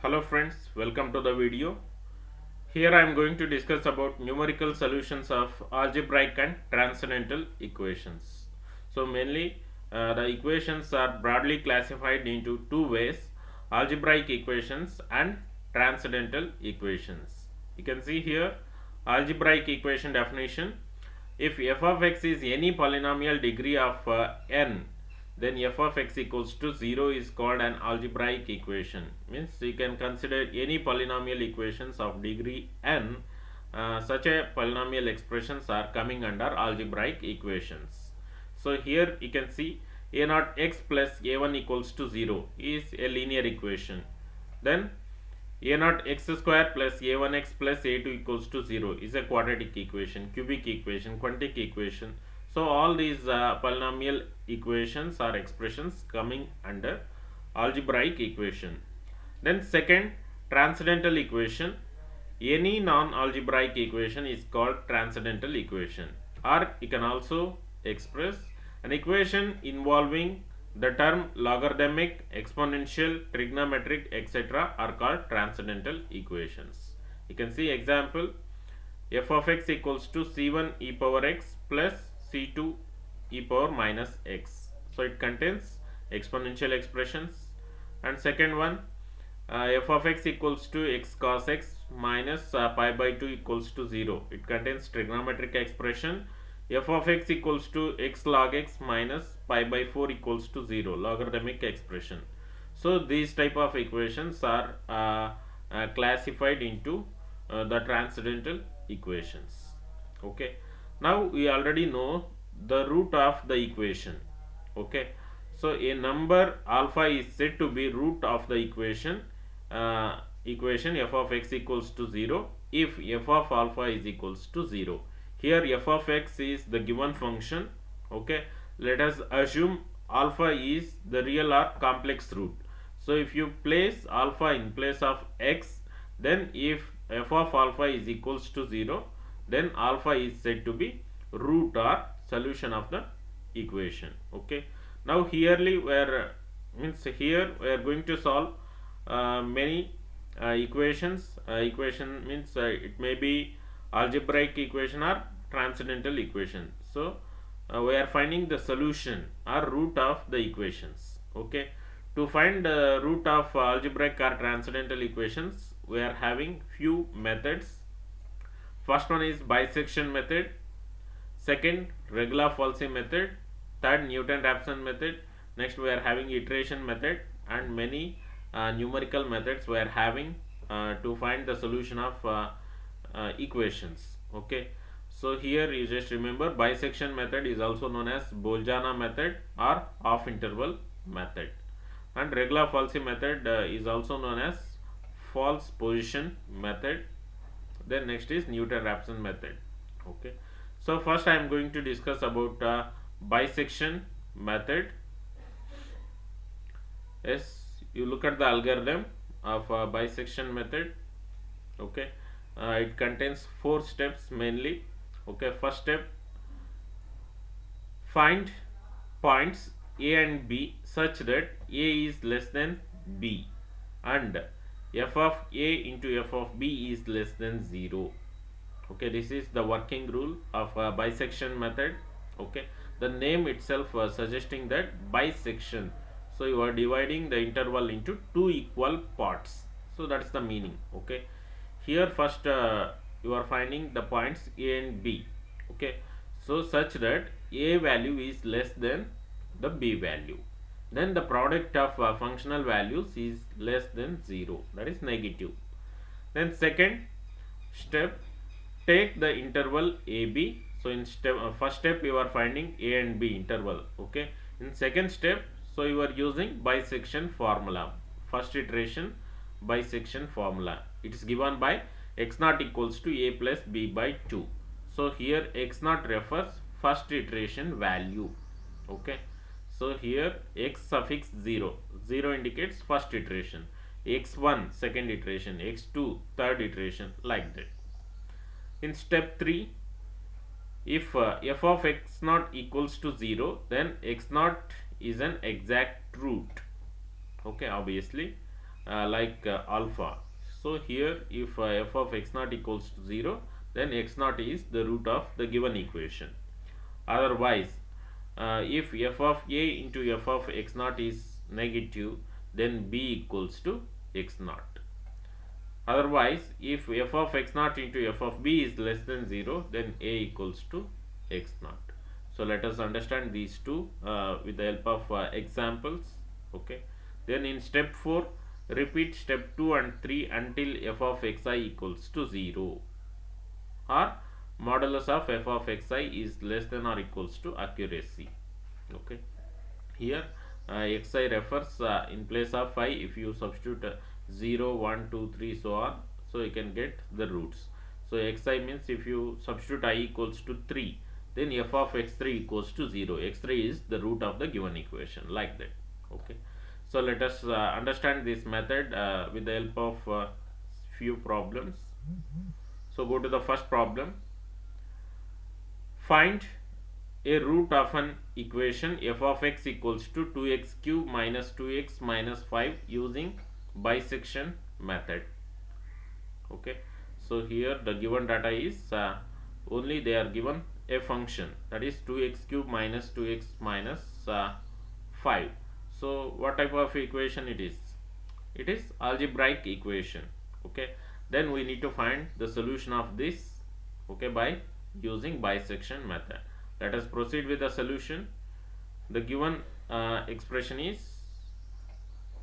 Hello friends, welcome to the video. Here I am going to discuss about numerical solutions of algebraic and transcendental equations. So mainly the equations are broadly classified into two ways: algebraic equations and transcendental equations. You can see here algebraic equation definition. If f of x is any polynomial degree of n, then f of x equals to 0 is called an algebraic equation. Means you can consider any polynomial equations of degree n. Such a polynomial expressions are coming under algebraic equations. So here you can see a naught x plus a1 equals to 0 is a linear equation. Then a naught x square plus a1x plus a2 equals to 0 is a quadratic equation, cubic equation, quantic equation. So all these polynomial equations are expressions coming under algebraic equation. Then second, transcendental equation. Any non-algebraic equation is called transcendental equation, or you can also express an equation involving the term logarithmic, exponential, trigonometric, etc. are called transcendental equations. You can see example: f of x equals to c1 e power x plus c2 e power minus x. So it contains exponential expressions. And second one, f of x equals to x cos x minus pi by 2 equals to 0. It contains trigonometric expression. F of x equals to x log x minus pi by 4 equals to 0, logarithmic expression. So these type of equations are classified into the transcendental equations. Okay, now we already know the root of the equation. Okay, so a number alpha is said to be root of the equation f of x equals to 0 if f of alpha is equals to 0. Here f of x is the given function. Okay, let us assume alpha is the real or complex root. So if you place alpha in place of x, then if f of alpha is equals to 0, then alpha is said to be root or solution of the equation. Okay, now here we are going to solve many equations. Equation means it may be algebraic equation or transcendental equation. So we are finding the solution or root of the equations. Okay, to find the root of algebraic or transcendental equations, we are having few methods. First one is bisection method, second Regla-Falsi method, third Newton-Raphson method. Next we are having iteration method, and many numerical methods we are having to find the solution of equations. Okay, so here you just remember bisection method is also known as Bolzano method or off interval method, and Regla-Falsi method is also known as false position method. Then next is Newton-Raphson method. Okay, so first I am going to discuss about bisection method. Yes, you look at the algorithm of bisection method. Okay, it contains 4 steps mainly. Okay, first step, find points a and b such that a is less than b and f of a into f of b is less than 0. Okay, this is the working rule of bisection method. Okay, the name itself suggesting that bisection, so you are dividing the interval into 2 equal parts, so that's the meaning. Okay, here first you are finding the points a and b. Okay, so such that a value is less than the b value, then the product of functional values is less than 0, that is negative. Then second step, take the interval AB. So in first step you are finding a and b interval. Okay, in second step, so you are using bisection formula. First iteration bisection formula, it is given by x naught equals to a plus b by 2. So here x naught refers first iteration value. Okay, so here x suffix 0 indicates first iteration, x1 second iteration, x2 third iteration, like that. In step 3, if f of x naught equals to 0, then x naught is an exact root. Okay, obviously alpha. So here if f of x naught equals to 0, then x naught is the root of the given equation. Otherwise, if f of a into f of x naught is negative, then b equals to x naught. Otherwise, if f of x naught into f of b is less than 0, then a equals to x naught. So let us understand these two with the help of examples. Okay. Then in step 4, repeat step 2 and 3 until f of xi equals to 0, or modulus of f of xi is less than or equals to accuracy. Okay. Here xi refers in place of phi, if you substitute 0, 1, 2, 3, so on, so you can get the roots. So xi means if you substitute I equals to 3, then f of x3 equals to 0. x3 is the root of the given equation, like that. Okay. So let us understand this method with the help of few problems. So go to the first problem. Find a root of an equation f of x equals to 2x cube minus 2x minus 5 using bisection method. Okay. So here the given data is only they are given a function, that is 2x cube minus 2x minus 5. So what type of equation it is? It is algebraic equation. Okay. Then we need to find the solution of this, okay, by using bisection method. Let us proceed with the solution. The given expression is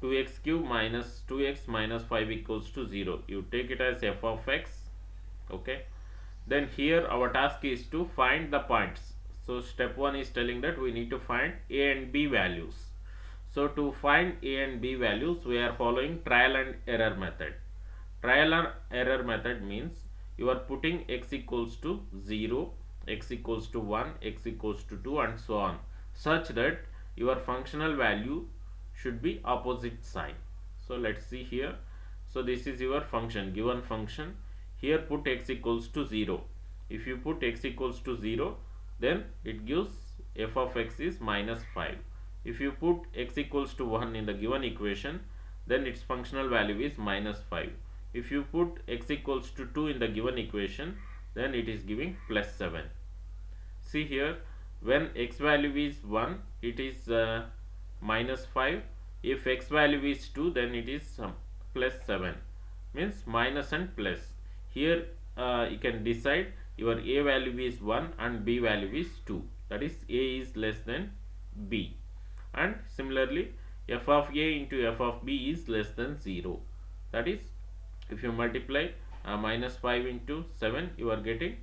2x cube minus 2x minus 5 equals to 0. You take it as f of x. Okay. Then here our task is to find the points. So step 1 is telling that we need to find a and b values. So to find a and b values, we are following trial and error method. Trial and error method means you are putting x equals to 0, x equals to 1, x equals to 2 and so on, such that your functional value should be opposite sign. So let's see here. So this is your function, given function. Here put x equals to 0. If you put x equals to 0, then it gives f of x is minus 5. If you put x equals to 1 in the given equation, then its functional value is minus 5. If you put x equals to 2 in the given equation, then it is giving plus 7. See here, when x value is 1, it is minus 5. If x value is 2, then it is plus 7. Means minus and plus. Here you can decide your a value is 1 and b value is 2. That is a is less than b. And similarly, f of a into f of b is less than 0. That is, if you multiply minus 5 into 7, you are getting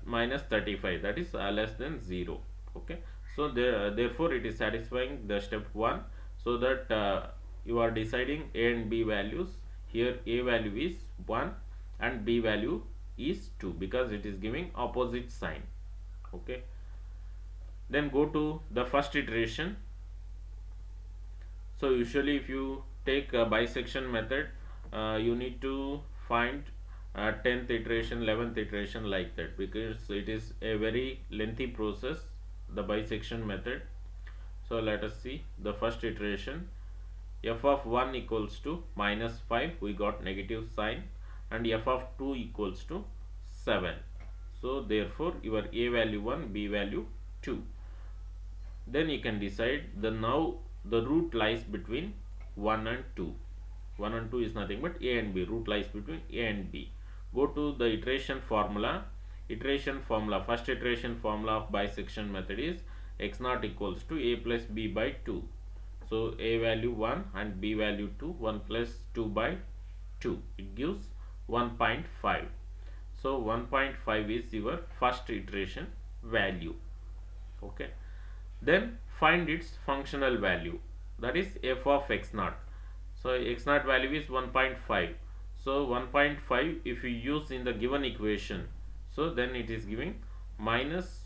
minus 35. That is less than 0. Okay. So therefore it is satisfying the step 1. So that you are deciding a and b values. Here a value is 1 and b value is 2, because it is giving opposite sign. Okay. Then go to the first iteration. So usually if you take a bisection method, you need to find 10th iteration, 11th iteration, like that, because it is a very lengthy process, the bisection method. So let us see the first iteration. F of 1 equals to minus 5, we got negative sign, and f of 2 equals to 7. So therefore your a value 1, b value 2. Then you can decide now the root lies between 1 and 2. 1 and 2 is nothing but a and b. Root lies between a and b. Go to the iteration formula. First iteration formula of bisection method is x naught equals to a plus b by 2. So a value 1 and b value 2. 1 plus 2 by 2. It gives 1.5. So 1.5 is your first iteration value. Okay. Then find its functional value, that is f of x naught. So x naught value is 1.5. So 1.5 if you use in the given equation, so then it is giving minus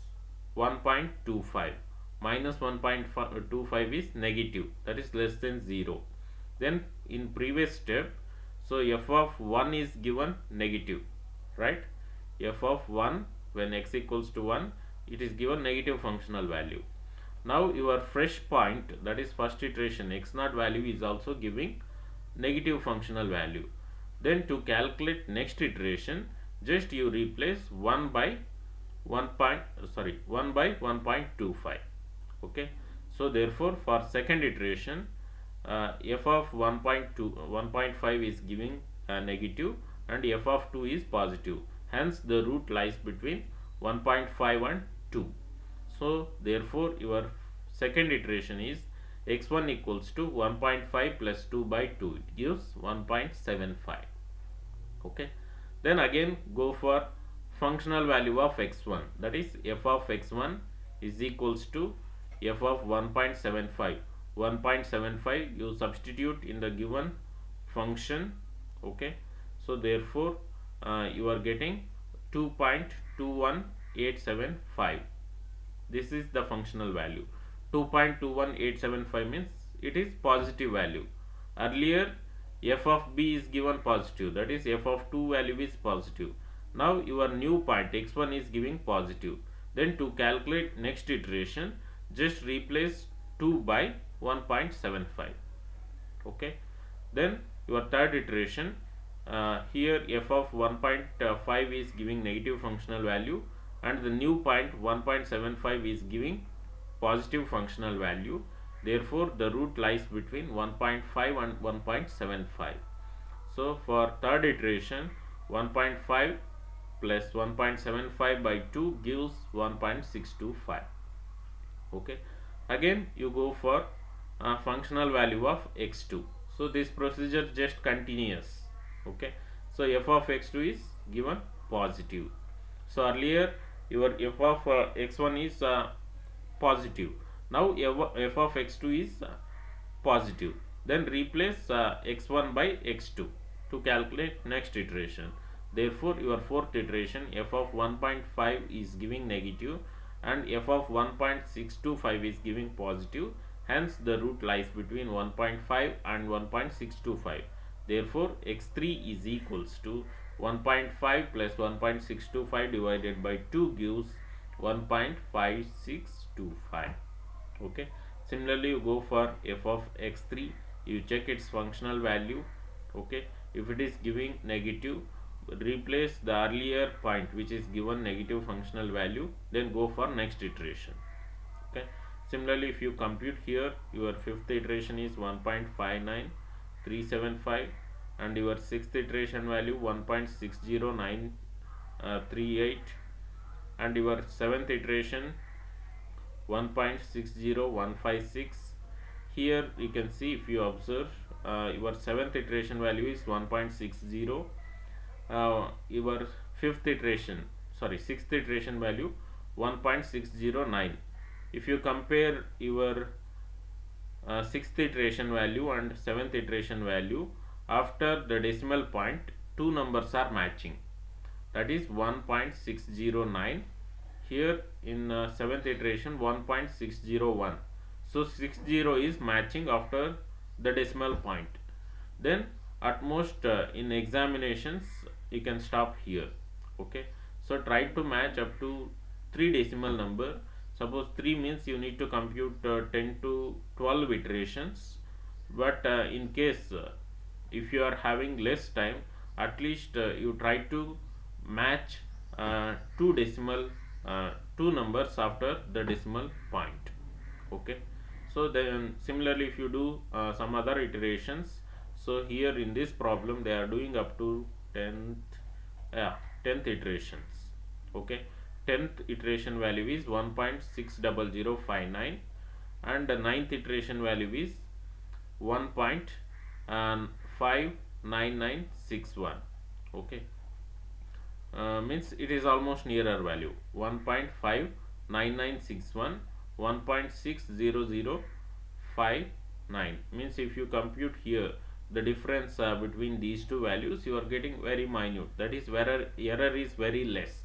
1.25. Minus 1.25 is negative, that is less than 0. Then in previous step, so f of 1 is given negative, right? F of 1, when x equals to 1, it is given negative functional value. Now your fresh point, that is first iteration, x naught value is also giving negative functional value. Then to calculate next iteration, just you replace 1 by 1.25. Okay, so therefore for second iteration, f of 1.5 is giving negative and f of 2 is positive, hence the root lies between 1.5 and 2. So therefore your second iteration is x1 equals to 1.5 plus 2 by 2, it gives 1.75. okay, then again go for functional value of x1, that is f of x1 is equals to f of 1.75. 1.75 you substitute in the given function. Okay, so therefore you are getting 2.21875. this is the functional value. 2.21875 means it is positive value. Earlier f of b is given positive, that is f of 2 value is positive. Now your new point x1 is giving positive. Then to calculate next iteration, just replace 2 by 1.75. okay, then your third iteration, here f of 1.5 is giving negative functional value and the new point 1.75 is giving positive functional value. Therefore the root lies between 1.5 and 1.75. so for third iteration, 1.5 plus 1.75 by 2 gives 1.625. okay, again you go for functional value of x2. so this procedure just continuous. okay, so f of x2 is given positive. So earlier your f of x1 is positive, now f of x2 is positive. Then replace x1 by x2 to calculate next iteration. Therefore your fourth iteration, f of 1.5 is giving negative and f of 1.625 is giving positive, hence the root lies between 1.5 and 1.625. therefore x3 is equals to 1.5 plus 1.625 divided by 2 gives 1.5625. okay, similarly you go for f of x3, you check its functional value. okay, if it is giving negative, replace the earlier point which is given negative functional value, then go for next iteration. okay, similarly if you compute here, your fifth iteration is 1.59375 and your sixth iteration value 1.60938 and your seventh iteration 1.60156. here you can see, if you observe, your seventh iteration value is 1.60, your sixth iteration value 1.609. if you compare your sixth iteration value and seventh iteration value, after the decimal point two numbers are matching, that is 1.609. here in seventh iteration 1.601. so 60 is matching after the decimal point. Then at most in examinations you can stop here. okay, so try to match up to 3 decimal number. Suppose 3 means you need to compute 10 to 12 iterations, but in case if you are having less time, at least you try to match two numbers after the decimal point. okay, so then similarly if you do some other iterations, so here in this problem they are doing up to 10th iterations. okay, 10th iteration value is 1.60059 and the 9th iteration value is 1.59961. okay, means it is almost nearer value 1.59961, 1.60059 means if you compute here the difference between these two values, you are getting very minute, that is where error is very less.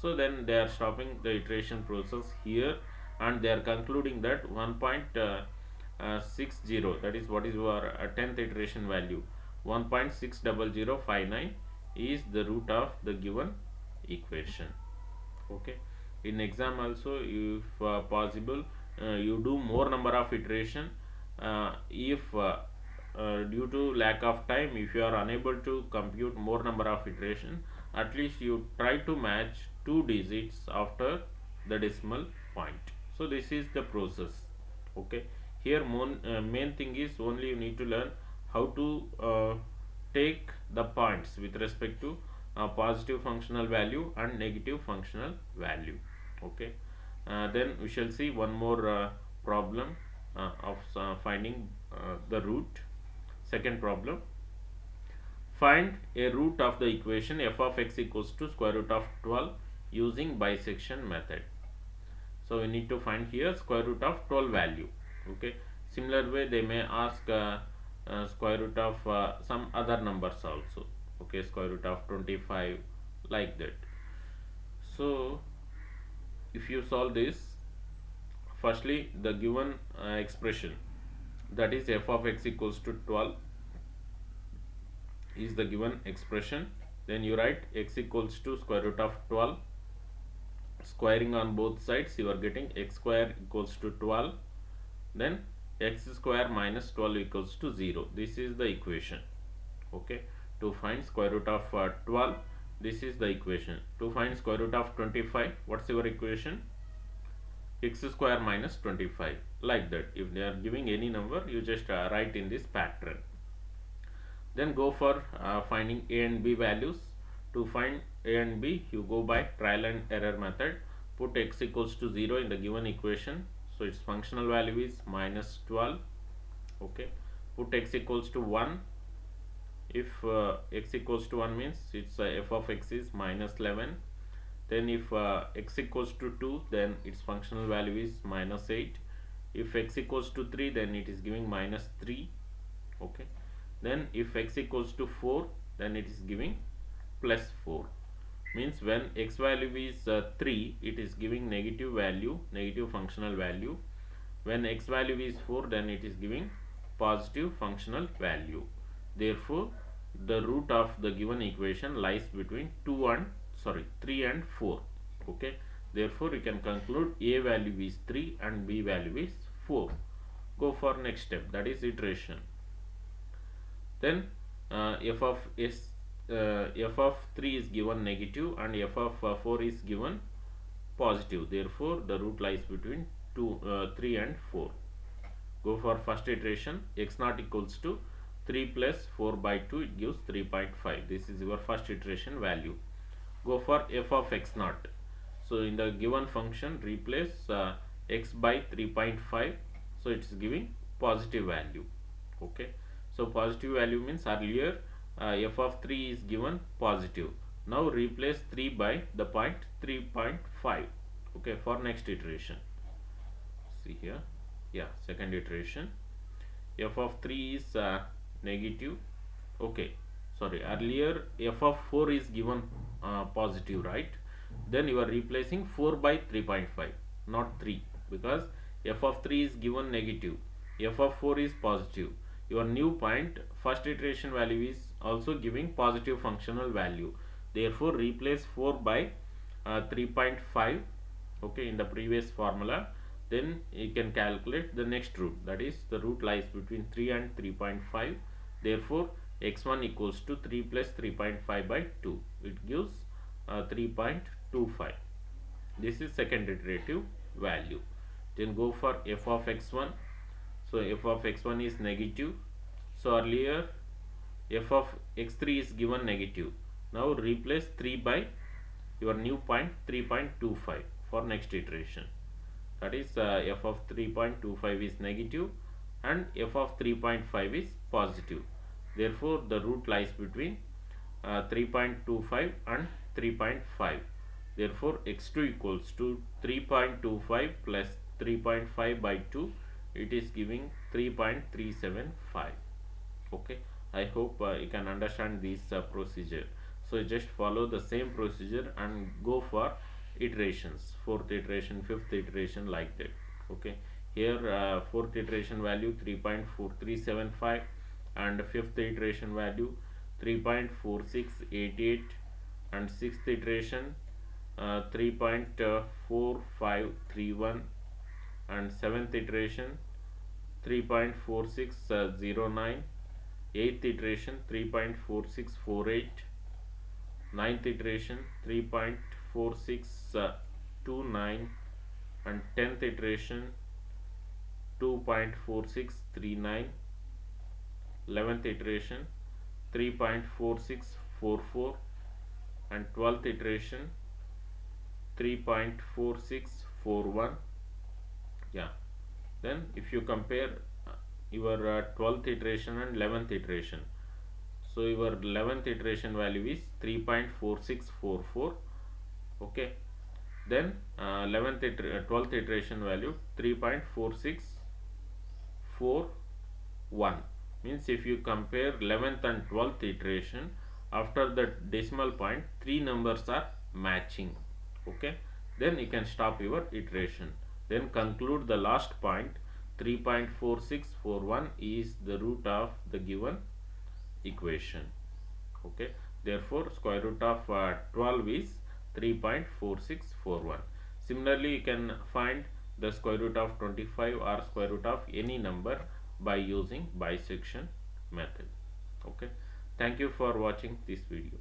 So then they are stopping the iteration process here and they are concluding that 1.60, that is what is your 10th iteration value, 1.60059 is the root of the given equation. okay, in exam also if possible you do more number of iteration. If due to lack of time, if you are unable to compute more number of iteration, at least you try to match two digits after the decimal point. So this is the process. Okay, here main thing is only you need to learn how to take the points with respect to positive functional value and negative functional value. Okay, then we shall see one more problem of finding the root. Second problem, find a root of the equation f of x equals to square root of 12 using bisection method. So we need to find here square root of 12 value. Okay, similar way they may ask square root of some other numbers also. Okay, square root of 25, like that. So if you solve this, firstly the given expression, that is f of x equals to 12 is the given expression. Then you write x equals to square root of 12, squaring on both sides, you are getting x square equals to 12, then x square minus 12 equals to 0. This is the equation. Okay, to find square root of 12, this is the equation. To find square root of 25, what's your equation? X square minus 25, like that. If they are giving any number, you just write in this pattern. Then go for finding a and b values. To find a and b, you go by trial and error method. Put x equals to 0 in the given equation, so its functional value is minus 12. Okay, put x equals to 1. If x equals to 1 means its f of x is minus 11. Then if x equals to 2, then its functional value is minus 8. If x equals to 3, then it is giving minus 3. Okay, then if x equals to 4, then it is giving plus 4. Means when x value is 3, it is giving negative value, negative functional value. When x value is 4, then it is giving positive functional value. Therefore the root of the given equation lies between 3 and 4. Okay, therefore you can conclude a value is 3 and b value is 4. Go for next step, that is iteration. Then f of 3 is given negative and f of 4 is given positive. Therefore the root lies between 3 and 4. Go for first iteration, x naught equals to 3 plus 4 by 2, it gives 3.5. This is your first iteration value. Go for f of x naught. So in the given function, replace x by 3.5, so it is giving positive value. Okay, so positive value means earlier f of 3 is given positive. Now replace 3 by the point 3.5. Okay, for next iteration, see here, yeah, second iteration, f of 3 is negative. Okay, sorry, earlier f of 4 is given positive, right? Then you are replacing 4 by 3.5, not 3, because f of 3 is given negative, f of 4 is positive. Your new point, first iteration value is also giving positive functional value. Therefore replace 4 by 3.5. okay, in the previous formula. Then you can calculate the next root, that is the root lies between 3 and 3.5. Therefore x1 equals to 3 plus 3.5 by 2, it gives 3.25. this is second iterative value. Then go for f of x1. So f of x1 is negative. So earlier f of x3 is given negative. Now replace 3 by your new point 3.25 for next iteration. That is f of 3.25 is negative and f of 3.5 is positive. Therefore the root lies between 3.25 and 3.5. Therefore x2 equals to 3.25 plus 3.5 by 2, it is giving 3.375. okay, I hope you can understand this procedure. So just follow the same procedure and go for iterations, fourth iteration, fifth iteration, like that. Okay, here fourth iteration value 3.4375 and fifth iteration value 3.4688 and sixth iteration 3.4531 and seventh iteration 3.4609 8th iteration 3.4648, 9th iteration 3.4629, and 10th iteration 2.4639, 11th iteration 3.4644, and 12th iteration 3.4641. Yeah, then if you compare your 12th iteration and 11th iteration, so your 11th iteration value is 3.4644. okay, then 12th iteration value 3.4641. means if you compare 11th and 12th iteration, after the decimal point 3 numbers are matching. Okay, then you can stop your iteration, then conclude the last point. 3.4641 is the root of the given equation. Okay, therefore square root of 12 is 3.4641. Similarly, you can find the square root of 25 or square root of any number by using bisection method. Okay, thank you for watching this video.